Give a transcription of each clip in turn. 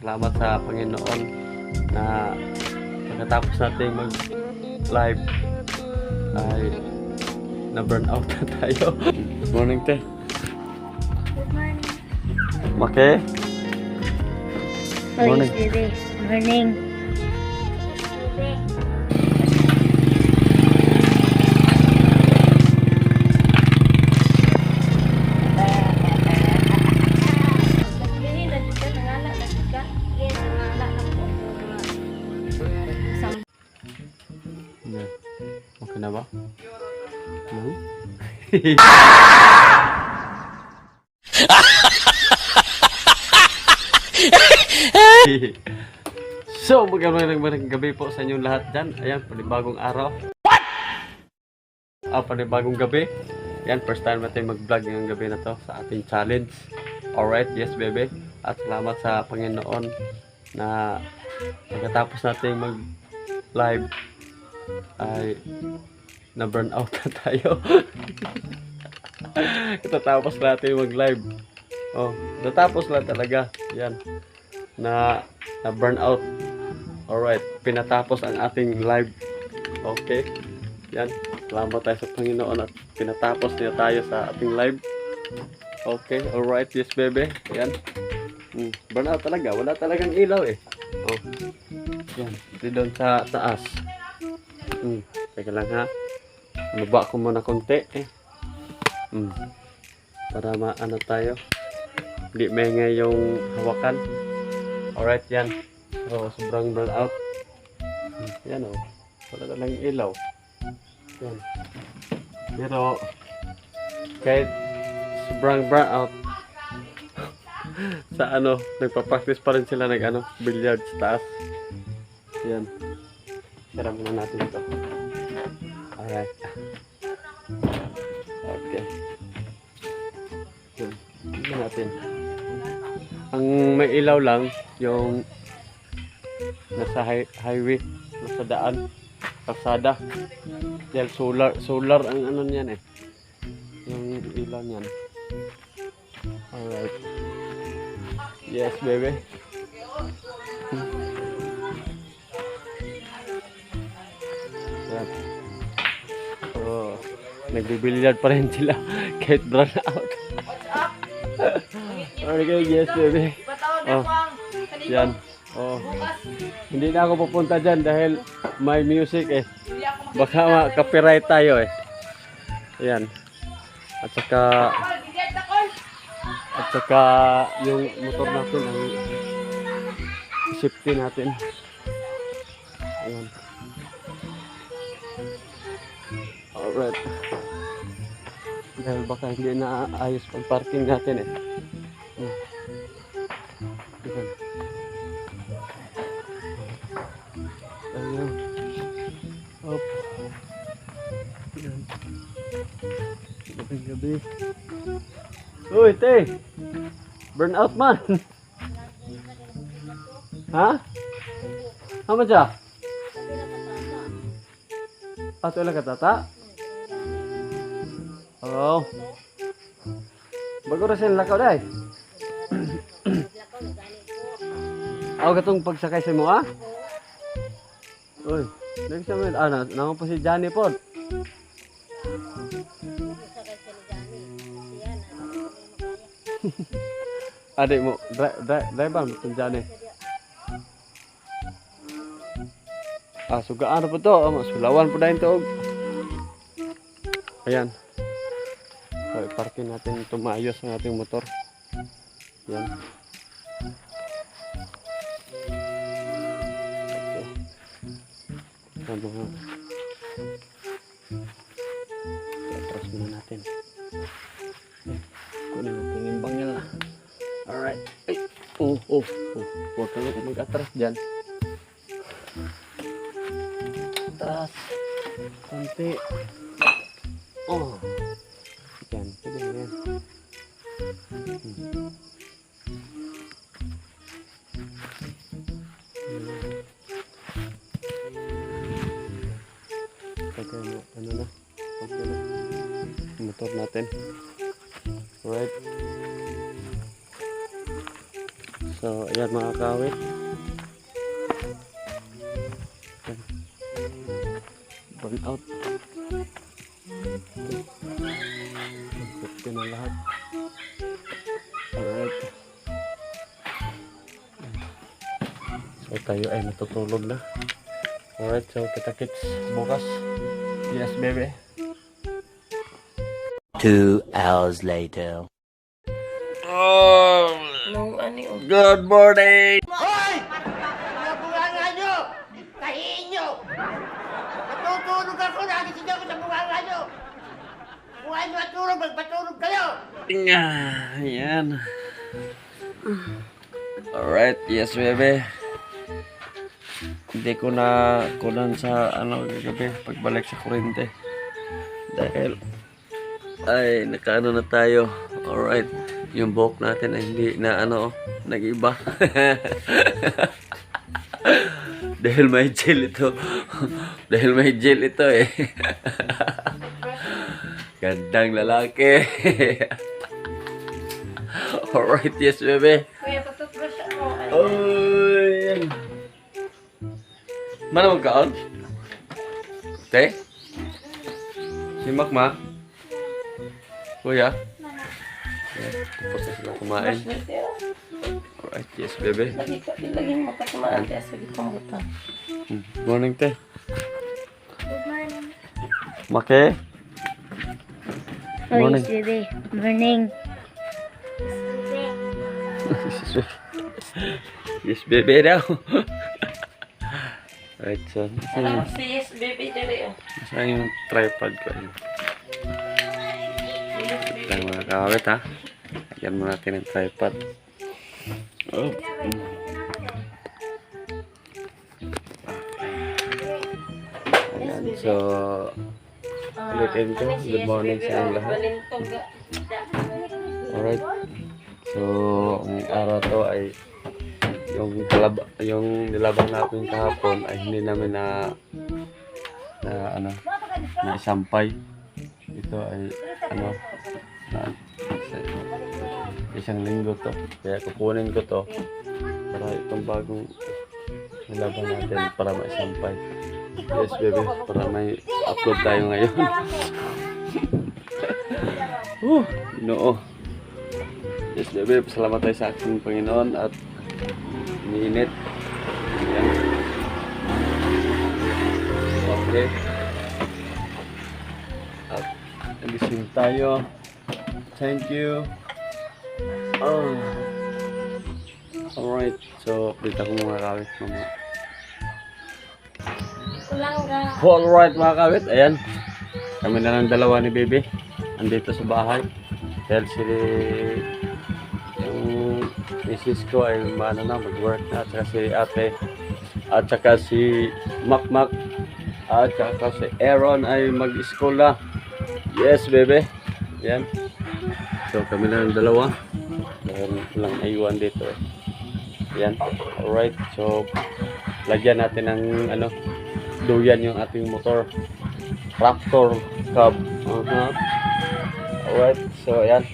salamat sa Panginoon na pagkatapos natin mag-live ay na-burn out na tayo. Good morning, te. Good morning. Okay? Oh, Morning. yes, baby. Morning. Yeah. Okay na ba? No? So, magandang gabi po sa inyong lahat dyan. Ayan, panibagong araw. What? Panibagong gabi. Ayan, first time natin mag-vlog ngayong gabi na to sa ating challenge. Alright, yes baby. At salamat sa Panginoon na pagkatapos natin mag-live ay na-burn out na tayo. Katapos natin mag-live. Oh, natapos lang talaga. Yan. Na-burn out. Alright, pinatapos ang ating live. Okay. Yan. Salamat tayo sa Panginoon at pinatapos niya tayo sa ating live. Okay, alright. Yes, baby. Yan. Burn out talaga. Wala talagang ilaw eh. Oh. Yan. Ito doon sa taas. Teka lang ha. Maba ko muna konti eh. Para maano tayo. Hindi maingay yung hawakan. Alright, yan. Oh, sobrang burn out. Yan oh. Wala talagang ilaw. Yan. Pero kahit sobrang burn out sa ano, nagpa-practice pa rin sila ng ano, billiard sa taas. Yan. Tira muna natin ito. Alright. Okay. Yan. Tignan natin. Ang may ilaw lang, yung nasa highway, nasa daan, kalsada. Dahil solar ang ano niyan eh. Yung ilaw niyan. Alright. Yes, baby. Yan. Oh, nagbibilyard pa rin sila kahit burn out. Okay, yes, baby. Oh, yan. Oh, hindi na ako pupunta dyan dahil may music eh. Baka copyright tayo eh. Ayan. At saka yung motor natin ang safety natin. Ayan. Alright. Dahil baka hindi na ayos pag parking natin eh. Ayan. Ayan. Up. Ayan. Gabi-gabi. Uy, te! Burn out man! Ha? Hama dyan? Ato lang ka tata? Oo. Bago rin siya lakaw dahi. Ako katong pagsakay sa mo ah? Uy, next time naman po si Johnny po. Adik mo, driver mo itong Johnny. Sugaan po to. Sulawan po dahil to. Ayan. So, iparkin natin ito maayos ang ating motor. Ayan. Okay. Atras muna natin. Kunin mo itong imbang nila. Alright. Ay. Huwag ka nga mag-atras dyan. Atras. Konti. Oh. Yan. Pwede mo yan. Ano na? Okay na. Motor natin. Alright. So, ayan mga kawit. Burn out. Ikot ko na lahat. Alright. So, tayo ay natutulog na. Alright, so kita-kits bukas. Yes, baby. 2 hours later. Oh, Nung ano yung good morning! Hoy! Mga bunganga nyo! Tahiin nyo! Natutulog ako, nagising ako sa bunganga nyo! Kung ayaw matulog, magpatulog kayo! Nga, ayan. Alright, yes, baby. Hindi ko na kunan sa ano kagabi pagbalik sa kurente. Dahil ay nakaano na tayo. Alright. Yung buhok natin ay hindi na ano, nag-iba. Dahil may gel ito. Dahil may gel ito eh. Gandang lalaki. Alright, yes, baby. kuya patutbrush ako. Oy. Mana magkaon? Te? Si Makma? Kuya? Yeah, tapos na sila kumain. Alright, yes, baby. Lagi mo pa kumain kaya sa gitong butang. Morning, te. Good morning. Make? Oh, Morning. yes, baby. Morning. Yes, baby daw. Alright, so, Alam mo si Yes Baby dali oh. saan yung tripod ko? Ayun. Lang mga kawit ha. Lagyan mo natin yung tripod. Oh. Ayan, so ulitin ko. Good morning sa inyong lahat. Alright. So, ang araw to ay yung nilabang natin kahapon ay hindi namin na isampay. Ito ay isang linggo to. Kaya kukunin ko to para itong bagong nilabang natin para maisampay. Yes, baby, para may upload tayo ngayon. No. Yes, baby, pasalamat tayo sa aking Panginoon at umiinit. Ayan. Okay. At nagising tayo. Thank you. Oh. Alright. So, update ako mga kawit. Alright mga kawit. Ayan. Kami na ng dalawa ni baby. Andito sa bahay. Dahil yung misis ko ay mag-work na. At saka si ate. At saka si Makmak. At saka si Aaron ay mag-school na. Yes, baby. Yan. So, kami na ng dalawa. Dahil lang ayuan dito eh. Yan. Alright. So, lagyan natin ng duyan yung ating motor. Raptor Cub. Alright. So, yan.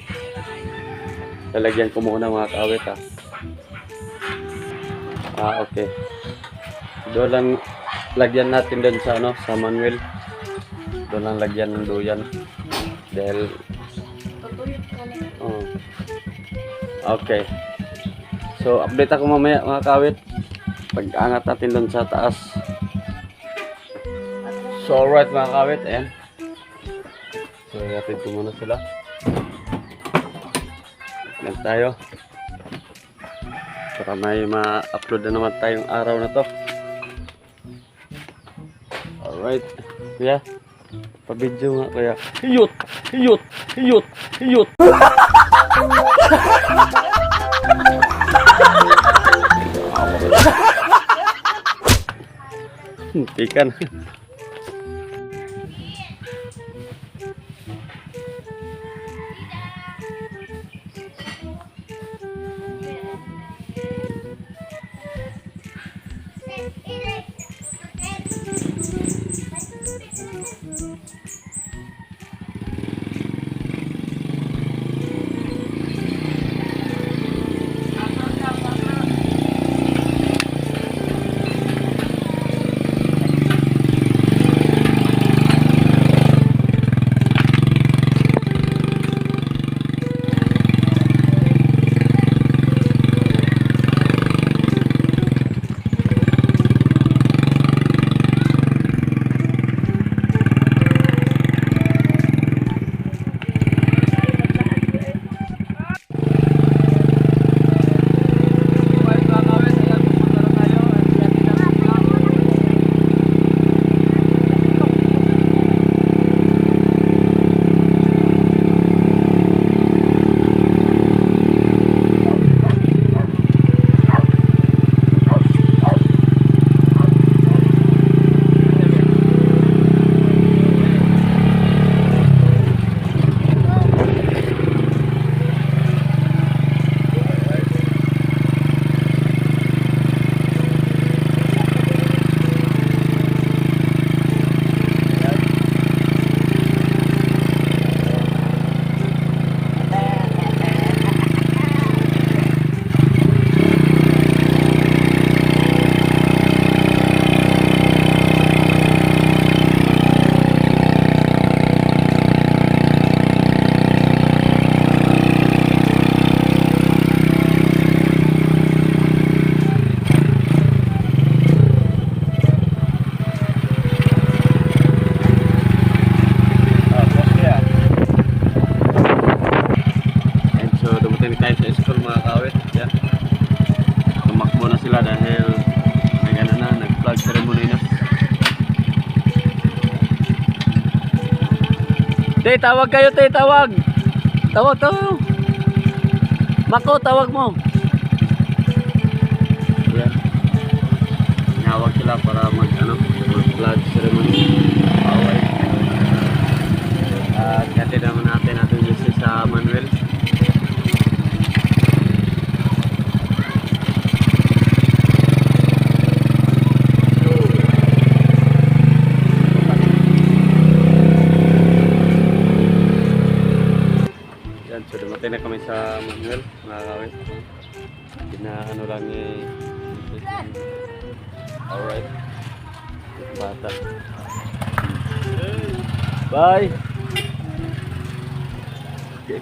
Lalagyan ko muna mga kawit ha. Okay. Doon lang lagyan natin doon sa sa manual. Doon lang lagyan ng duyan. Dahil okay. So, update ako mamaya mga kawit. Pag-angat natin doon sa taas. So, alright mga kawit. Ayan. So, natin ko muna sila. Yan tayo. Para may ma-upload na naman tayong araw na to. Alright. Kuya. Pa-video nga kuya. Hiyot! Hiyot! Hiyot! Hiyot! Tikan. mura dahil nag-flag ceremony na. Te, tawag kayo, te, tawag. Tawag. Mako, tawag mo. Yan. Tinawag sila para mag-flag ceremony. Alright. Kati naman natin yung sa Manuel. Yan, so dumating na kami sa Manuel, mga kawit. Pinaano lang ni alright. Bata. Bye! Okay.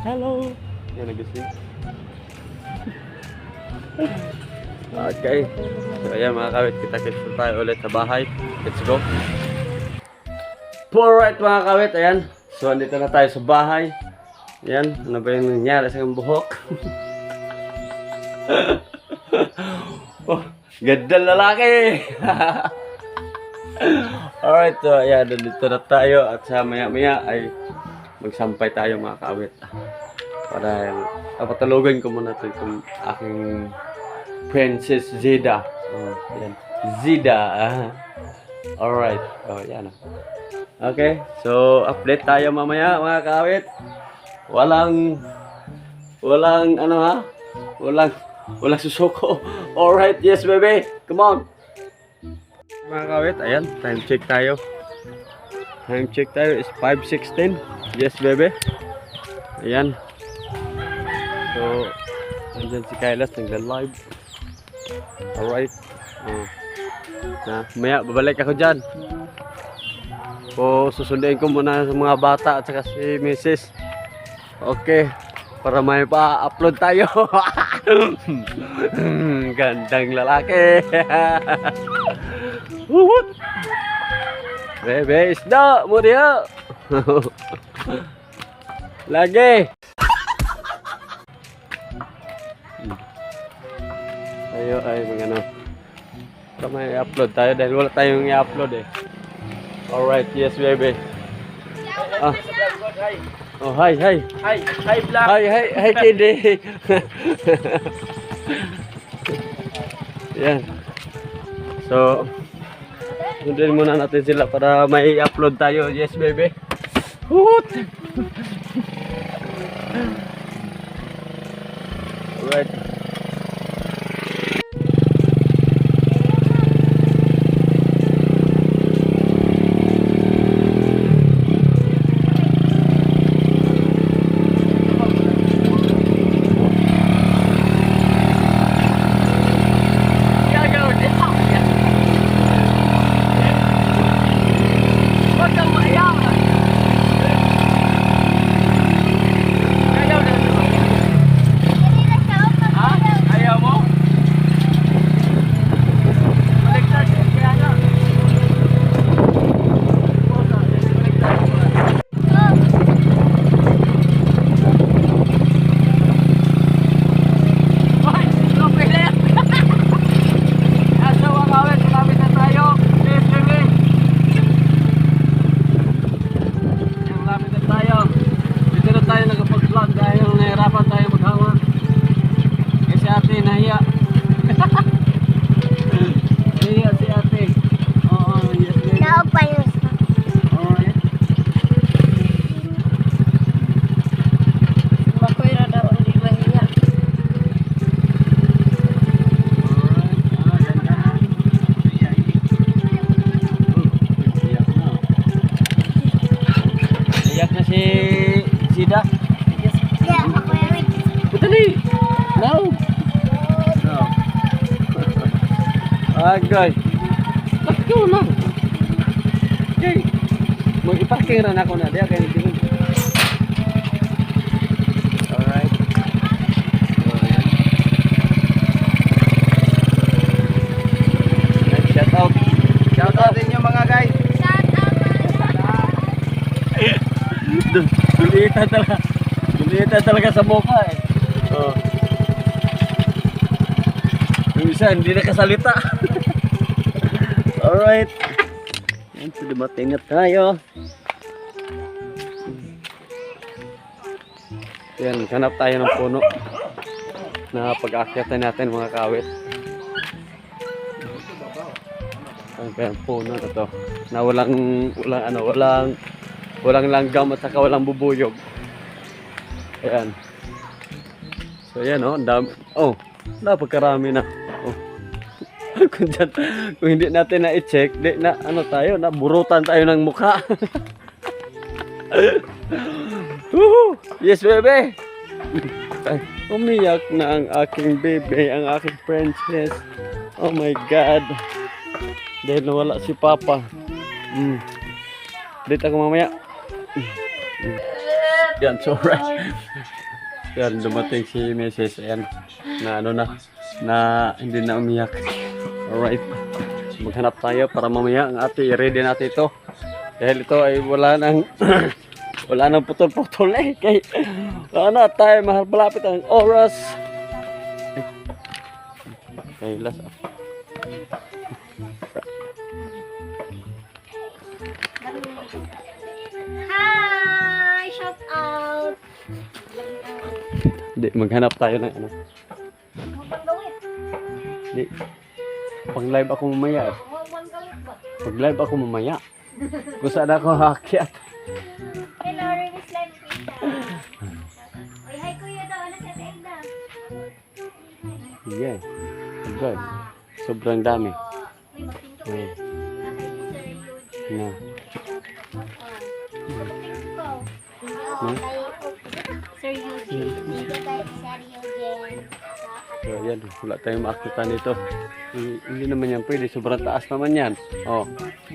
Hello! Yan, nagising. Okay. So ayan mga kawit, kita-kita tayo ulit sa bahay. Let's go! Alright mga kawit, ayan. So andito na tayo sa bahay. Ayan, ano ba yung nangyari sa aking buhok? Oh, ganda lalaki! Alright, so ayan, dito na tayo at sa maya-maya ay magsampay tayo mga kawit. Para patalogan ko muna ito itong aking Princess Zida. Oh, ayan. Zida. Alright, oh, ayan. Okay, so update tayo mamaya mga kawit. Walang susuko. Alright, yes baby, come on. Mga kawit, ayan, time check tayo. Time check tayo is 5:16. Yes baby. Ayan. So, andyan si Kailas nagla-live. Alright. Maya, babalik ako dyan. O susundin ko muna sa mga bata at saka si Mrs. Okay, para may pa-upload tayo. Gandang lalaki. Bebe, isda mo diya. Lagi. Tayo ay magano. Para may upload tayo dahil wala tayong i-upload eh. Alright, yes baby. Oh, hi. Hi, vlog. Hi, kidi. Yan. So, sundin muna natin sila para may upload tayo. Yes, baby. Hoot! Alright. Sida? Yeah, ako yung Putali! No! No. Agay! Bakit na? Okay. Mag-iparking rin ako na. Diya kayo din. Alright. So, ayan. Shout out. Shout out din yung mga guys. Dulita talaga sa mukha eh. Oh. siya, hindi nakasalita. Alright. Yan, so dumating na tayo. Yan, hanap tayo ng puno na pag-aakyatan natin mga kawit. Ang puno na to na walang langgam at saka walang bubuyog. Ayan. So ayan oh, ang dami. Oh, napagkarami na. Oh. kung hindi natin na i-check, di na tayo, naburutan tayo ng mukha. Yes, baby. Ay, umiyak na ang aking baby, ang aking princess. Oh my God. Dahil nawala si Papa. Dito ako mamaya. Yan, so right. Yan, dumating si Mrs. Ayan, na hindi na umiyak. Alright. Maghanap tayo para mamaya ang ate, i-ready natin ito. Dahil ito ay wala nang wala nang putol-putol eh. Kaya wala na tayo, malapit ang oras. Okay, last up. Hi! Shout out! Di, maghanap tayo ng ano. Huwag bang gawin? Di, pang live ako mamaya eh. Huwag bang gawin ba? Pag live ako mamaya. Kung saan ako hakyat. Hello, Rinis Live Pizza. Ay, hi kuya daw. Ano sa Edna? Yeah. Good. Sobrang dami. Uy, magpinto Oh, na. na. Sir Eugene. Dito kay Sir Eugene. So, yan. Wala tayong makakita nito. Hindi naman yan pwede. Sobrang taas naman yan. Oh.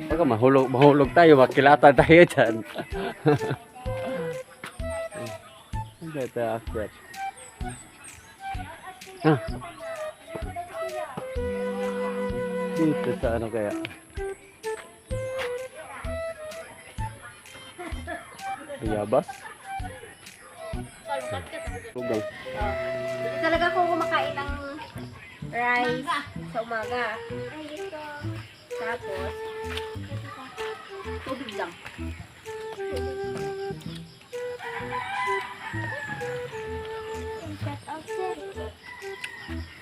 Baka mahulog tayo. Makilata tayo dyan. Hindi tayo akyat. Ah. Dito sa ano kaya? Bayabas? Lugang. Talaga ako kumakain ng rice sa umaga. Tapos, tubig lang.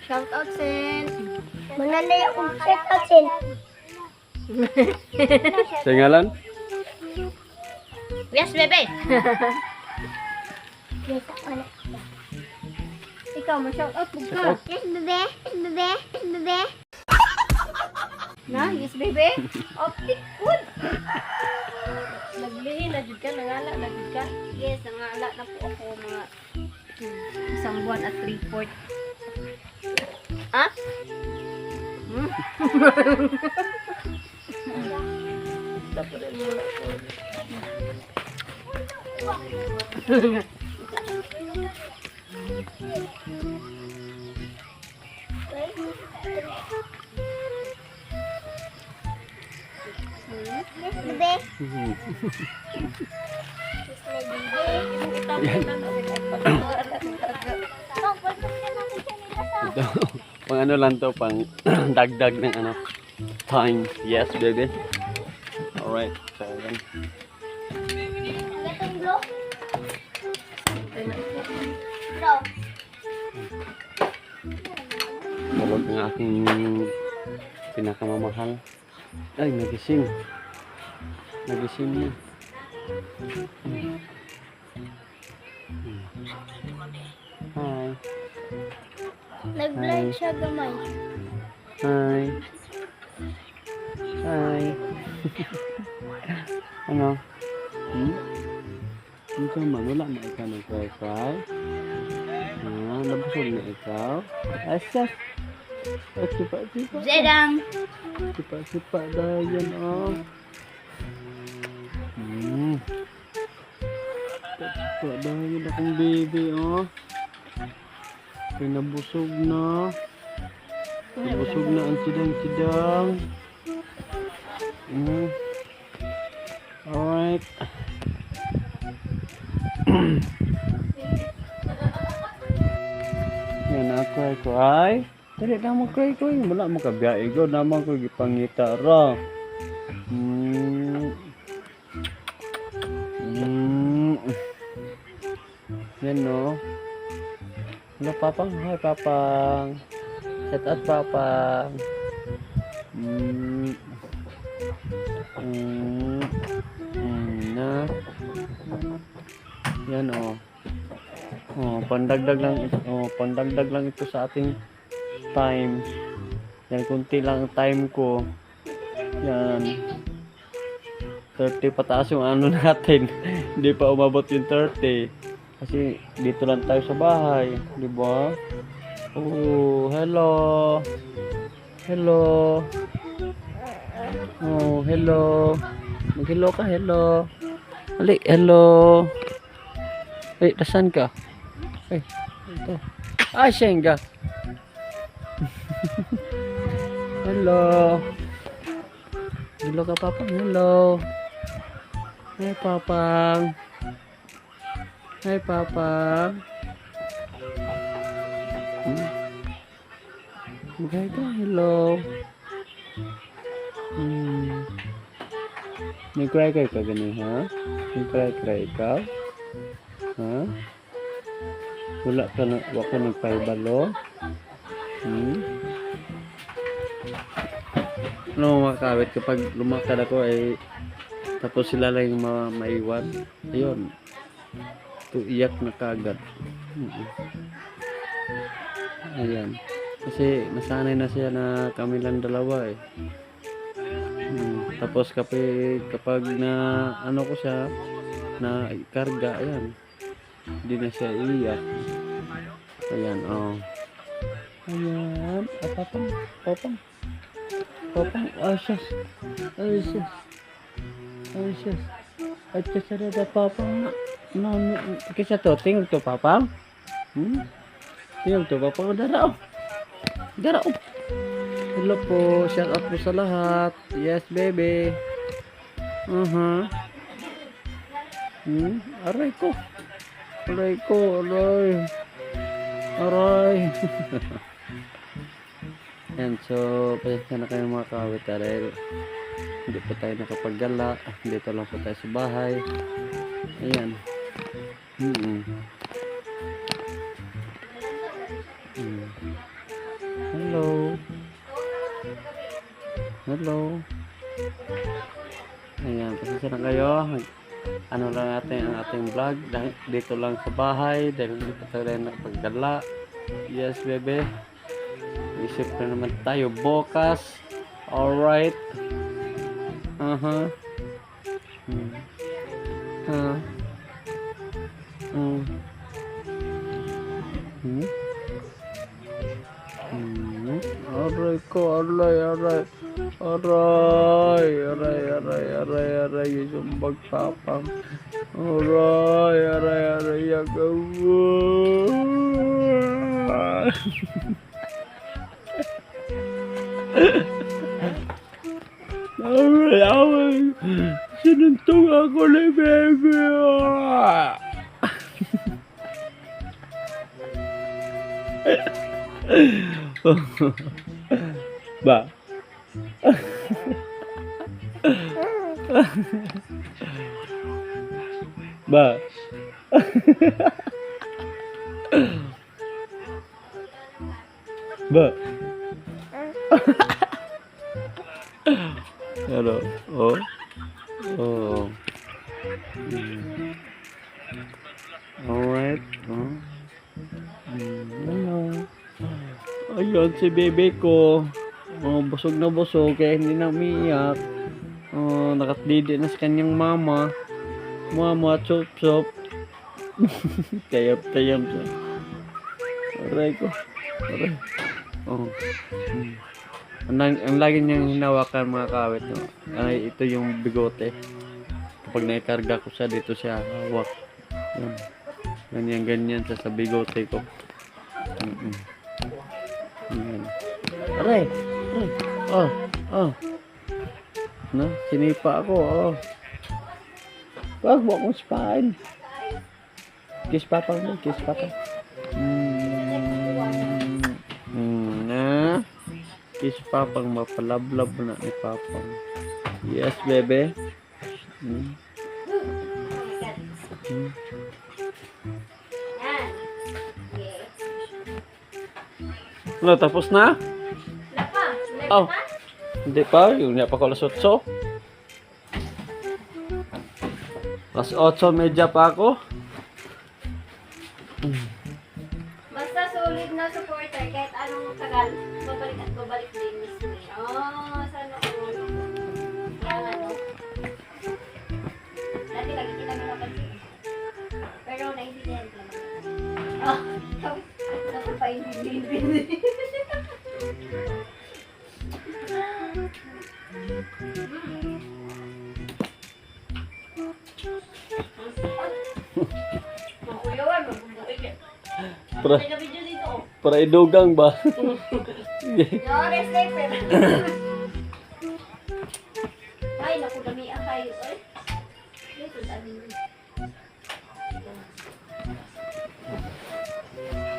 Shout out, Sen. Mananay akong shout out, Sen. Sa ngalan? Yes, bebe. Ikaw, ma-shout out mo ka. Yes, bebe. Yes, bebe. Yes, bebe. Na, yes, bebe. Optic food. Naglihi na jud ka, nangala na jud ka. Yes, nangala na po ako mga isang buwan at 3/4. Ah? Bebe. Ito, pang ano lang to, pang dagdag ng ano, time. Yes, baby. Alright. So, yan. Gatong bro. Bro. Tawag ng aking pinakamamahal. Ay, nagising. Nagising niya. Hi. Nag-vlog siya gamay. Hi. Hi. Ano? Ano ka man? Wala na ikaw nag-cry-cry? Nabusog na ikaw? Asas! Sipa-sipa. Zedang. Sipa-sipa dahil yan, oh. Sipa dahil yan akong baby, oh. Pinabusog na. Nabusog na ang sidang-sidang. Alright. Yan, cry. Dali naman kay ko, wala mo kabiyahe ko, naman ko gipangita ra. Yan no. Hello Papang, hi Papang. Shout out Papang. Na. Yan oh. Oh, pandagdag lang ito sa ating time. Yan, kunti lang ang time ko. Yan. 30 pataas yung ano natin. Hindi pa umabot yung 30. Kasi dito lang tayo sa bahay. Di ba? Oh, hello. Hello. Oh, hello. Mag-hello ka, hello. Ali, hello. Ay, nasan ka? Ay, ito. Ah, siya nga. Hello. Hello ka, Papang. Hello. Hi, Papang. Hi, Papang. Okay ka, hello. Nag-cry ka ganun, ha? Nag-cry ka? Ha? Wala ka nagpaibalo? Ano mga kawit, kapag lumakad ako ay tapos sila lang yung maiwan, ayun, iyak na kagad. Ayan, kasi nasanay na siya na kami lang dalawa eh. Tapos kapag na ano ko siya na karga, ayan, hindi na siya iiyak. Ayan, oh. Ayan, Papang, asyas. At kasara da Papang, kisa to, tingog to Papang. Tingog to Papang, darao. Hello po, shout out po sa lahat. Yes, baby. Aray ko. Yan, so, pasensya na kayo mga kawit dahil hindi po tayo nakapaggala. Dito lang po tayo sa bahay. Ayan. Hello. Ayan, pasensya na kayo. Ano lang natin ang ating vlog. Dito lang sa bahay. Dahil hindi pa tayo nakapaggala. Yes, bebe. Isip na naman tayo bukas. Alright. Aray, yung magpapang. Aray, yagawa. Aray, sinuntok ako ni baby. Ba? Ba? Ba? Hello. Oh. Alright. Hello. Ayun si bebe ko. Busog na busog kaya hindi na umiiyak. Nakatdidi na sa kanyang mama. Mama, chop. Tayap siya. Aray ko. Ang lagi niyang hinawakan mga kawit, no? Ay, ito yung bigote. Kapag naikarga ko siya, dito siya hawak. Ganyan sa bigote ko. Aray. No, sinipa ako, Wag mo akong spain. Kiss papa mo, kiss papa. Kiss Papang, mapalablab na ni Papang. Yes, bebe. Hmm. Hmm. Yan. Okay. Ano, tapos na? Wala pa. Wala Oh. pa? Hindi pa, yung niya pa ko alas 8. Alas 8:30 pa ako. Basta solid na supporter, kahit anong tagal, babalik at babalik din mismo. Oh, sana all. Yan ano. Dati lagi kita napapansin. Pero naintindihan ko naman. Oh, napapaintindihan. Makuyawan, mabubuhay ka. Para, Teka video dito. para idugang ba? No, rest day, pero. Ay, naku, damihan kayo. Ay, ito, dami.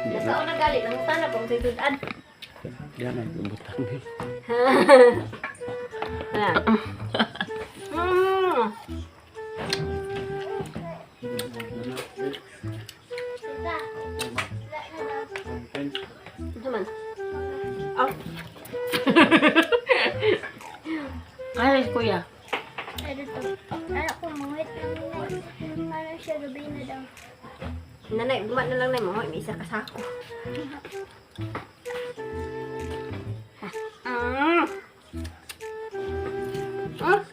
Nasa na galit, nangutan na pang situdan. Yan ang butang eh. Ito man. Oh. Ay, kuya. Ano to? Anak ko, mawit lang nila. Parang siya gabi na daw. Nanay, gumat na lang na mo. May isa kasako. Ha?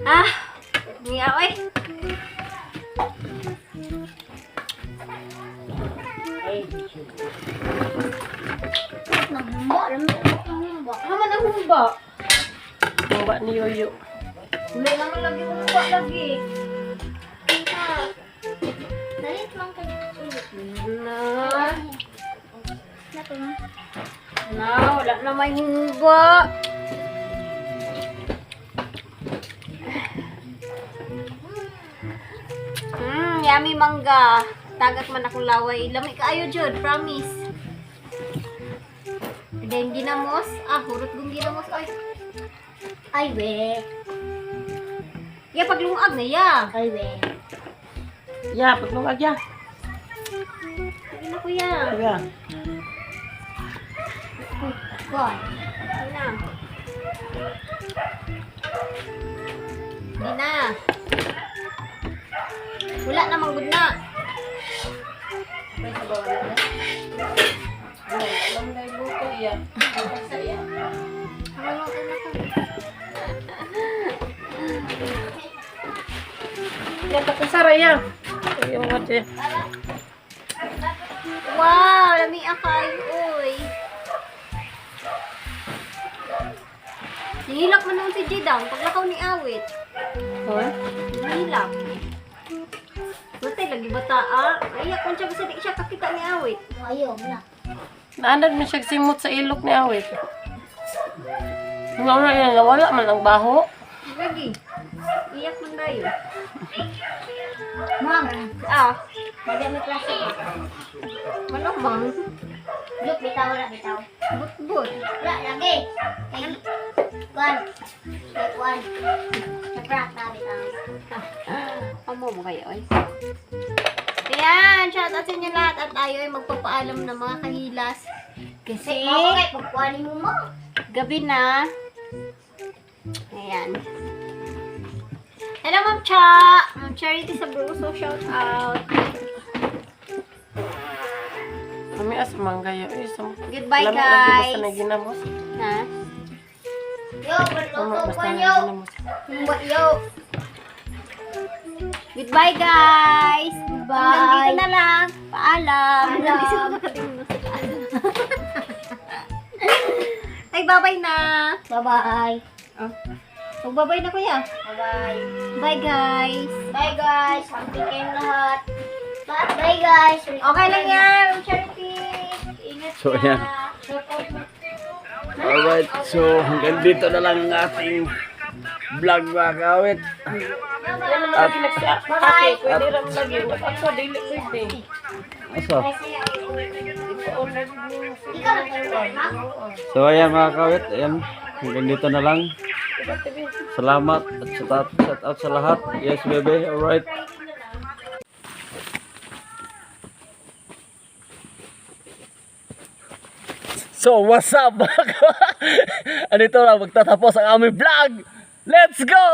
Ah, niya oy. Naman ang humba. Bumba ni Yoyo. Wala naman lagi humba lagi. Dalit lang kayo. Na, wala na may humba. Yummy mangga. Tagak man akong laway. Lami kaayo jud, promise. Then ginamos. Ah, hurot kong ginamos. Ay, we. Ya, paglungag na ya. Ay, we. Ya, paglungag ya. Sige na, kuya. Kuya. Gone. Sige na. Hindi na. Wala namang good na. May sabawan na. Alam na yung buko iya. Sa iya. Ano ko na ko. Ya, tapos ya. Yung mati. Wow, lami akay. Uy. Nihilak man nung si Jidang. Paglakaw ni Awit. Hoy. Nihilak. Matay, lagi bata ah. Ayak kung siya basta di siya kakita ni Awit. Ayaw na. Naanad man siya simot sa ilok ni Awit. Nga yan, nawala man ang baho. Lagi. Iyak man tayo. Ma'am. Ah. Lagyan mo klase. Manok bang? Look, bitaw na, bitaw. But. Wala, lagi. Kuan. Kuan. Naprak na, bitaw. Amo mo kayo, ay. Ayan, shout out sa inyo lahat at tayo ay magpapaalam ng mga kahilas. Kasi, gabi na. Ayan. Hello, Ma'am Cha! Ma'am Charity sa Bruso, shout out. Kami asa manggayo. Goodbye, guys. Basta na ginamos. Ha? Yo, Basta na ginamos. Yo. Goodbye, guys. Goodbye. Hanggang dito na lang. Paalam. Hindi sila makatingin sa paalam. Ay, bye-bye na. Bye-bye. Oh. Bye-bye na, kuya. Bye-bye. Bye, guys. Bye, guys. Happy kayong lahat. Bye, guys. Okay lang yan. Charity. Ingat So, ka. ayan. Alright, so hanggang dito na lang ang ating vlog mga kawit. Yan naman lagi nagsa-ate. Pwede rin lagi. Ako, dili pwede. Asa? Ipa-order mo. Ikaw nag-order, ha? So ayan mga kawit, ayan, hanggang dito na lang. Salamat at shout out sa lahat. Yes, baby. Alright. So, what's up mga kawit? Andito na, magtatapos ang aming vlog. Let's go!